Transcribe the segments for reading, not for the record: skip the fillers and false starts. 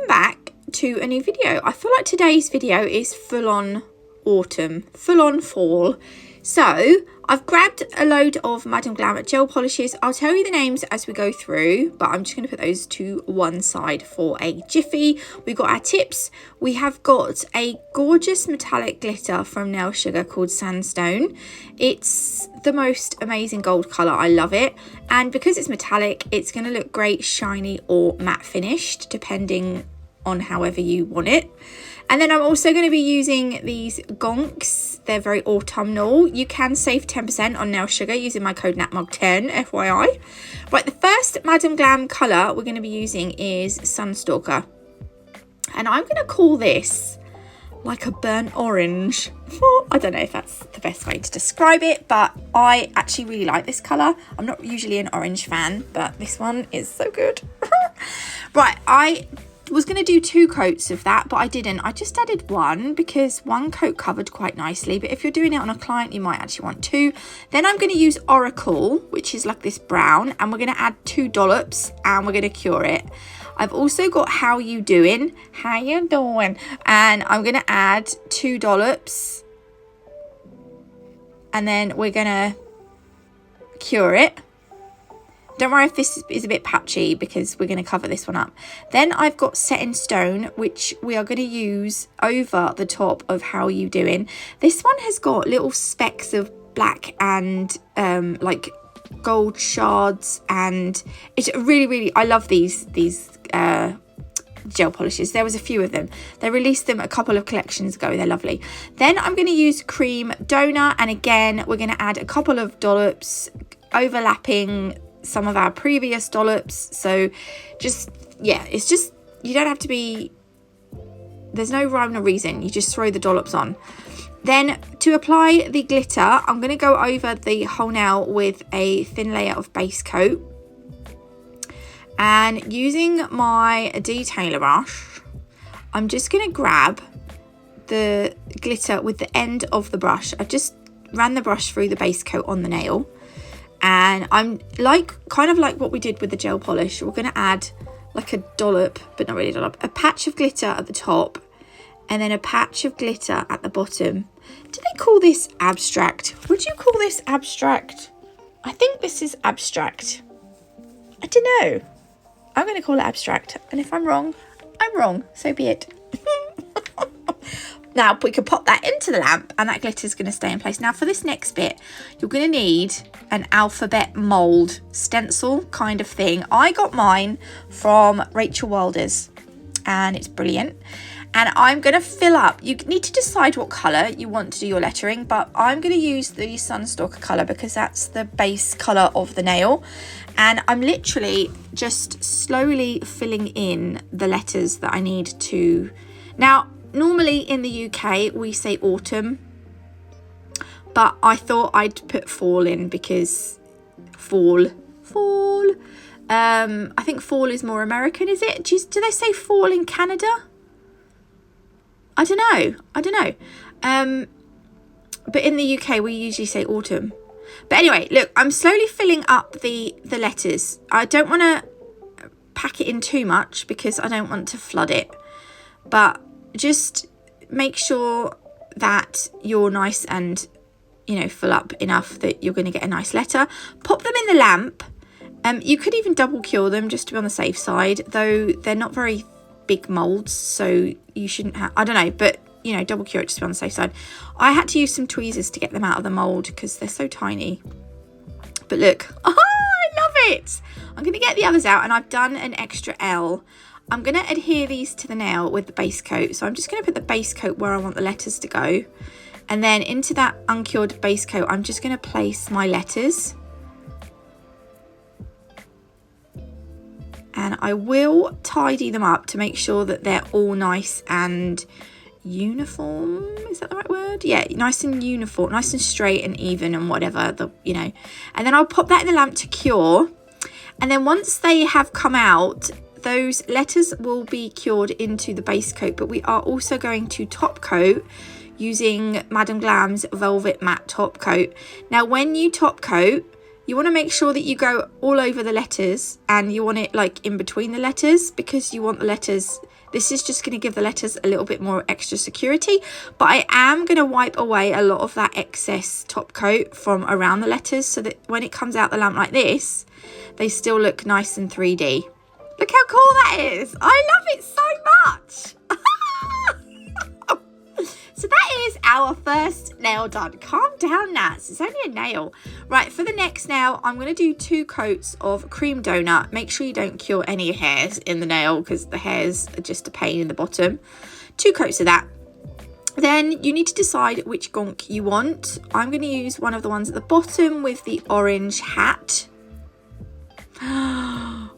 welcome back to a new video. I feel like today's video is full on autumn, full on fall. So I've grabbed a load of Madam Glam gel polishes. I'll tell you the names as we go through, but I'm just going to put those to one side for a jiffy. We've got our tips. We have got a gorgeous metallic glitter from Nail Sugar called Sandstone. It's the most amazing gold colour. I love it. And because it's metallic, it's going to look great shiny or matte finished, depending on however you want it. And then I'm also going to be using these Gonks. They're very autumnal. You can save 10% on Nail Sugar using my code NATMUG10, FYI. Right, the first Madam Glam colour we're going to be using is Sunstalker. And I'm going to call this like a burnt orange. I don't know if that's the best way to describe it, but I actually really like this colour. I'm not usually an orange fan, but this one is so good. Right, I was going to do 2 coats of that, but I didn't. I just added 1 because 1 coat covered quite nicely, but if you're doing it on a client, you might actually want 2. Then I'm going to use Oracle, which is like this brown, and we're going to add 2 dollops and we're going to cure it. I've also got How You Doing, how you doing, and I'm going to add 2 dollops, and then we're going to cure it. Don't worry if this is a bit patchy because we're going to cover this one up. Then I've got Set in Stone, which we are going to use over the top of How You Doing. This one has got little specks of black and like gold shards, and it's really, I love these gel polishes. There was a few of them. They released them a couple of collections ago. They're lovely. Then I'm going to use Cream Donor, and again we're going to add a couple of dollops overlapping some of our previous dollops. So just, yeah, it's just, you don't have to be, there's no rhyme or reason, you just throw the dollops on. Then to apply the glitter, I'm going to go over the whole nail with a thin layer of base coat, and using my detailer brush, I'm just going to grab the glitter with the end of the brush. I've just ran the brush through the base coat on the nail. And I'm kind of like what we did with the gel polish. We're going to add like a dollop, but not really a dollop, a patch of glitter at the top, and then a patch of glitter at the bottom. Do they call this abstract? Would you call this abstract? I think this is abstract. I don't know. I'm going to call it abstract. And if I'm wrong, I'm wrong. So be it. Now we can pop that into the lamp and that glitter is going to stay in place. Now for this next bit, you're going to need an alphabet mould stencil kind of thing. I got mine from Rachel Wilder's and it's brilliant. And I'm going to fill up, you need to decide what colour you want to do your lettering, but I'm going to use the Sunstalker colour because that's the base colour of the nail. And I'm literally just slowly filling in the letters that I need to. Now, normally in the UK we say autumn, but I thought I'd put fall in because fall. I think fall is more American, is it? Do they say fall in Canada? I don't know. But in the UK we usually say autumn. But anyway, look, I'm slowly filling up the letters. I don't want to pack it in too much because I don't want to flood it, but just make sure that you're nice and, you know, full up enough that you're going to get a nice letter. Pop them in the lamp. You could even double cure them just to be on the safe side, though they're not very big moulds, so you shouldn't have, I don't know, but, you know, double cure it just to be on the safe side. I had to use some tweezers to get them out of the mould because they're so tiny. But look, oh, I love it. I'm going to get the others out, and I've done an extra L. I'm going to adhere these to the nail with the base coat. So I'm just going to put the base coat where I want the letters to go. And then into that uncured base coat, I'm just going to place my letters. And I will tidy them up to make sure that they're all nice and uniform. Is that the right word? Yeah, nice and uniform, nice and straight and even and whatever, you know. And then I'll pop that in the lamp to cure. And then once they have come out, those letters will be cured into the base coat, but we are also going to top coat using Madam Glam's Velvet Matte Top Coat. Now, when you top coat, you want to make sure that you go all over the letters, and you want it like in between the letters, because you want the letters, this is just going to give the letters a little bit more extra security. But I am going to wipe away a lot of that excess top coat from around the letters, so that when it comes out the lamp like this, they still look nice and 3D. Look how cool that is. I love it so much. So that is our first nail done. Calm down, Nats. It's only a nail. Right, for the next nail, I'm going to do 2 coats of cream donut. Make sure you don't cure any hairs in the nail, because the hairs are just a pain in the bottom. 2 coats of that. Then you need to decide which gonk you want. I'm going to use one of the ones at the bottom with the orange hat. I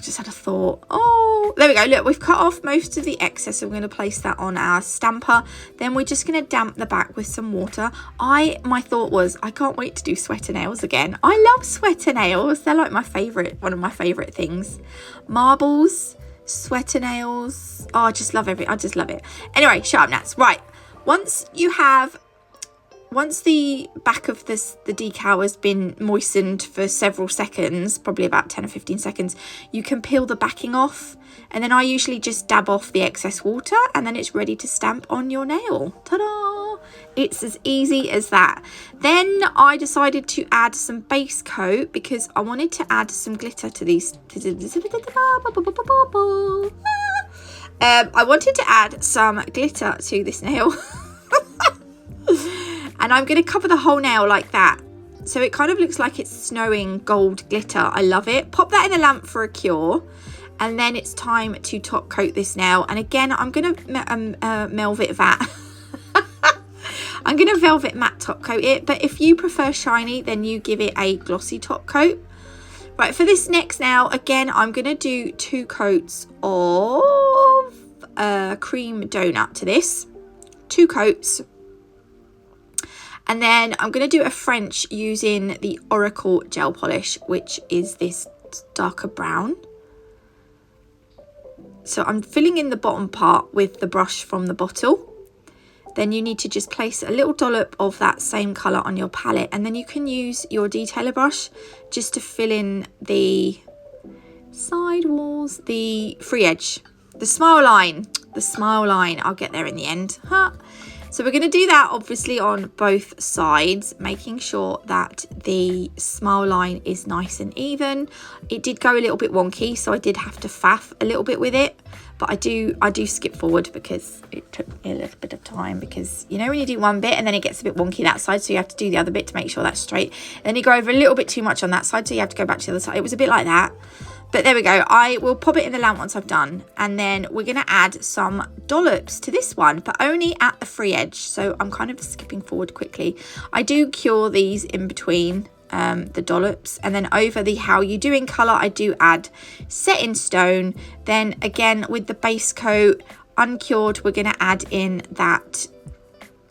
just had a thought. Oh, there we go. Look, we've cut off most of the excess. So we're going to place that on our stamper. Then we're just going to damp the back with some water. My thought was, I can't wait to do sweater nails again. I love sweater nails. They're like my favourite, one of my favourite things. Marbles, sweater nails. Oh, I just love everything. I just love it. Anyway, shut up, Nats. Right. Once the back of the decal has been moistened for several seconds, probably about 10 or 15 seconds, you can peel the backing off, and then I usually just dab off the excess water, and then it's ready to stamp on your nail. Ta-da! It's as easy as that. Then I decided to add some base coat, because I wanted to add some glitter to these. I wanted to add some glitter to this nail. And I'm going to cover the whole nail like that. So it kind of looks like it's snowing gold glitter. I love it. Pop that in a lamp for a cure. And then it's time to top coat this nail. And again, I'm going to I'm going to velvet matte top coat it. But if you prefer shiny, then you give it a glossy top coat. Right, for this next nail, again, I'm going to do 2 coats of cream donut to this. 2 coats. And then I'm going to do a French using the Oracle gel polish, which is this darker brown. So I'm filling in the bottom part with the brush from the bottle. Then you need to just place a little dollop of that same colour on your palette. And then you can use your detailer brush just to fill in the side walls, the free edge, the smile line. I'll get there in the end. Huh? So we're going to do that obviously on both sides, making sure that the smile line is nice and even. It did go a little bit wonky, so I did have to faff a little bit with it. But I do skip forward because it took me a little bit of time, because you know when you do one bit and then it gets a bit wonky that side, so you have to do the other bit to make sure that's straight. Then you go over a little bit too much on that side, so you have to go back to the other side. It was a bit like that. But there we go. I will pop it in the lamp once I've done. And then we're going to add some dollops to this one, but only at the free edge. So I'm kind of skipping forward quickly. I do cure these in between the dollops. And then over the How You Doing colour, I do add Set in Stone. Then again, with the base coat, uncured, we're going to add in that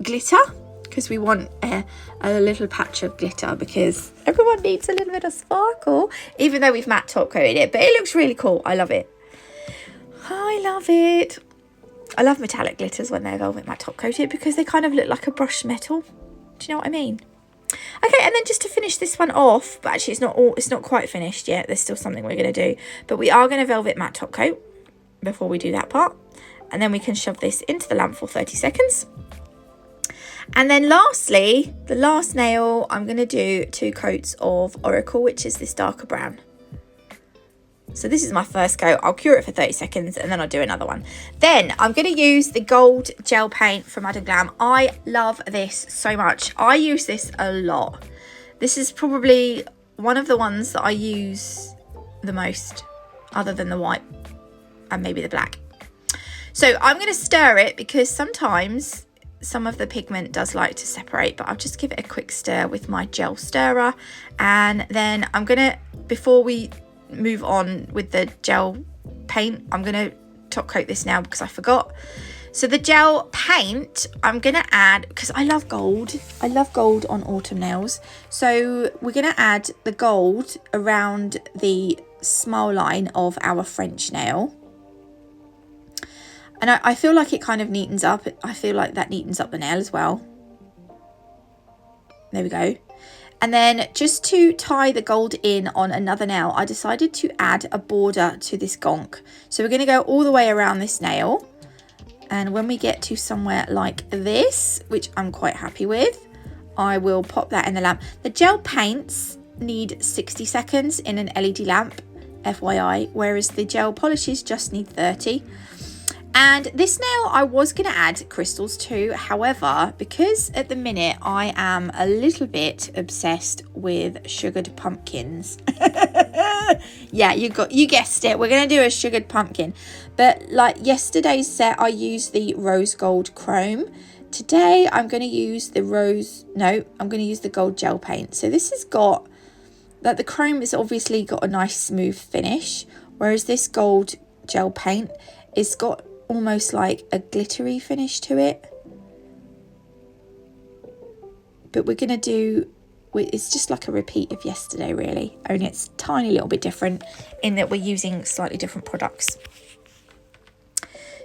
glitter, because we want a little patch of glitter, because everyone needs a little bit of sparkle, even though we've matte top coated it. But it looks really cool. I love it. I love it. I love metallic glitters when they're velvet matte top coated, because they kind of look like a brushed metal. Do you know what I mean? Okay, and then just to finish this one off, but actually it's not quite finished yet. There's still something we're going to do. But we are going to velvet matte top coat before we do that part. And then we can shove this into the lamp for 30 seconds. And then lastly, the last nail, I'm going to do 2 coats of Oracle, which is this darker brown. So this is my first coat. I'll cure it for 30 seconds and then I'll do another one. Then I'm going to use the gold gel paint from Glam. I love this so much. I use this a lot. This is probably one of the ones that I use the most, other than the white and maybe the black. So I'm going to stir it, because sometimes some of the pigment does like to separate, but I'll just give it a quick stir with my gel stirrer. And then I'm going to, before we move on with the gel paint, I'm going to top coat this now because I forgot. So the gel paint, I'm going to add, because I love gold. I love gold on autumn nails. So we're going to add the gold around the smile line of our French nail. And I feel like it kind of neatens up. I feel like that neatens up the nail as well. There we go. And then just to tie the gold in on another nail, I decided to add a border to this gonk. So we're going to go all the way around this nail. And when we get to somewhere like this, which I'm quite happy with, I will pop that in the lamp. The gel paints need 60 seconds in an LED lamp, FYI, whereas the gel polishes just need 30. And this nail I was going to add crystals to, however, because at the minute I am a little bit obsessed with sugared pumpkins. Yeah, you guessed it, we're going to do a sugared pumpkin. But like yesterday's set, I used the rose gold chrome. Today I'm going to use the I'm going to use the gold gel paint. So this has got, like, the chrome has obviously got a nice smooth finish, whereas this gold gel paint is got almost like a glittery finish to it. But we're gonna do, it's just like a repeat of yesterday really, only it's a tiny little bit different in that we're using slightly different products.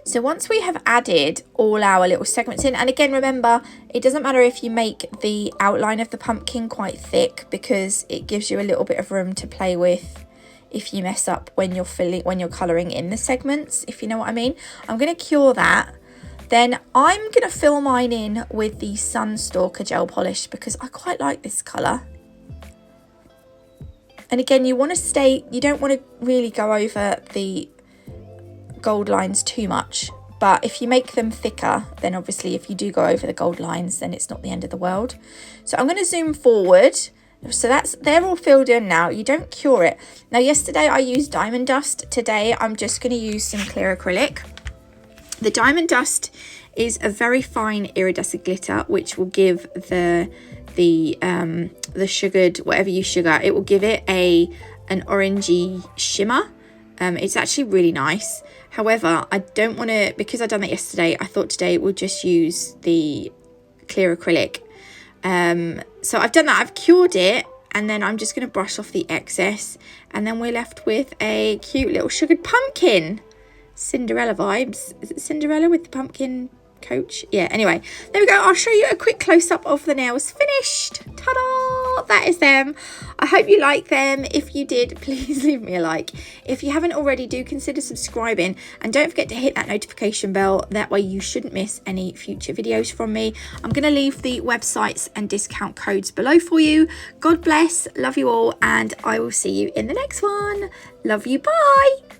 So once we have added all our little segments in, and again remember, it doesn't matter if you make the outline of the pumpkin quite thick, because it gives you a little bit of room to play with if you mess up when you're colouring in the segments, if you know what I mean. I'm going to cure that. Then I'm going to fill mine in with the Sunstalker gel polish because I quite like this colour. And again, you don't want to really go over the gold lines too much. But if you make them thicker, then obviously if you do go over the gold lines, then it's not the end of the world. So I'm going to zoom forward. So they're all filled in now. You don't cure it. Now yesterday I used diamond dust. Today I'm just going to use some clear acrylic. The diamond dust is a very fine iridescent glitter, which will give the sugared, whatever you sugar, it will give it an orangey shimmer. It's actually really nice. However, I don't want to, because I've done that yesterday, I thought today we'll just use the clear acrylic. So I've done that, I've cured it, and then I'm just going to brush off the excess, and then we're left with a cute little sugared pumpkin. Cinderella vibes. Is it Cinderella with the pumpkin coach? Yeah, anyway, there we go. I'll show you a quick close-up of the nails finished. Ta-da! That is them. I hope you like them. If you did, please leave me a like. If you haven't already, do consider subscribing, and don't forget to hit that notification bell. That way you shouldn't miss any future videos from me. I'm going to leave the websites and discount codes below for you. God bless, love you all, and I will see you in the next one. Love you, bye.